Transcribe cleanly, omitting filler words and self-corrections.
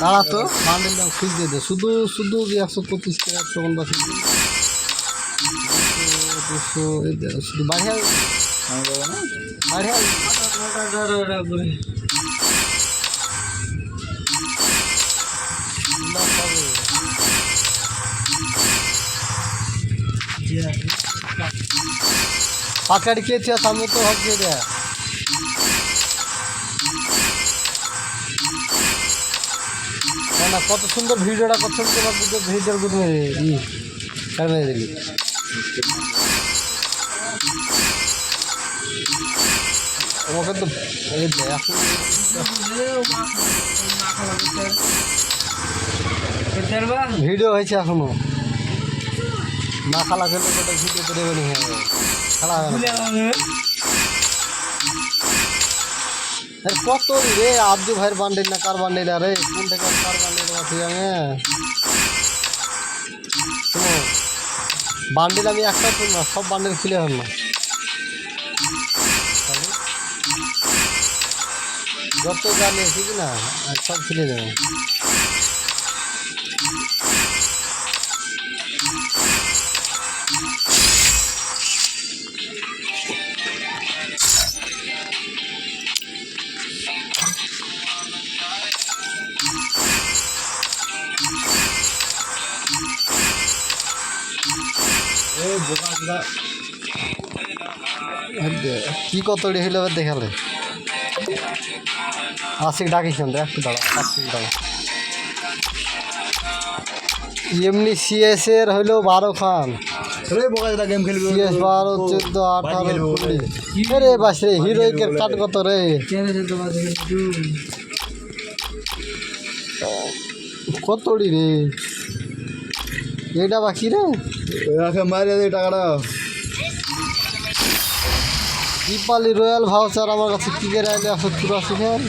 দাঁড়া তো বান্ডেল দাম খুঁজতে দে শুধু শুধু 125 টাকা 150 200 শুধু বাড়িয়া বাড়িয়া পাকাড়ি কে থিয়া সামনে তো হক দিয়ে দেয়া না কত সুন্দর ভিডিওটা করছেন তোমার ভিডিওর গুলো কারণে দিলি আমাকে তো এই ভিডিও হয়েছে এখনো না খালা খেলে কোটা ভিডিও করে দেবেন খেলা কত রে আব্দু ভাইয়ের বান্ডিল না কার বান্ডিল রে কোন থেকে কার বান্ডিল আছে আমি শোনো বান্ডিল আমি একটা তুল না সব বান্ডিল খুলে হল না যত জানি ঠিক না সব খুলে দেবো কি কত হইলে দেখালে আশিক ডাকিস একটু দাঁড়া 80 টাকা এমনি সিএস এর হইলো 12 খান গেম খেলবি সিএস 12 14 18 20 রে বাস রে হিরোইকের কাট কত রে কতড়ি রে এটা বাকি রে মারিয়ে দে টাকাটা দীপালি রয়্যাল ভাউচার আমার কাছে কি করে আইলে 184 খান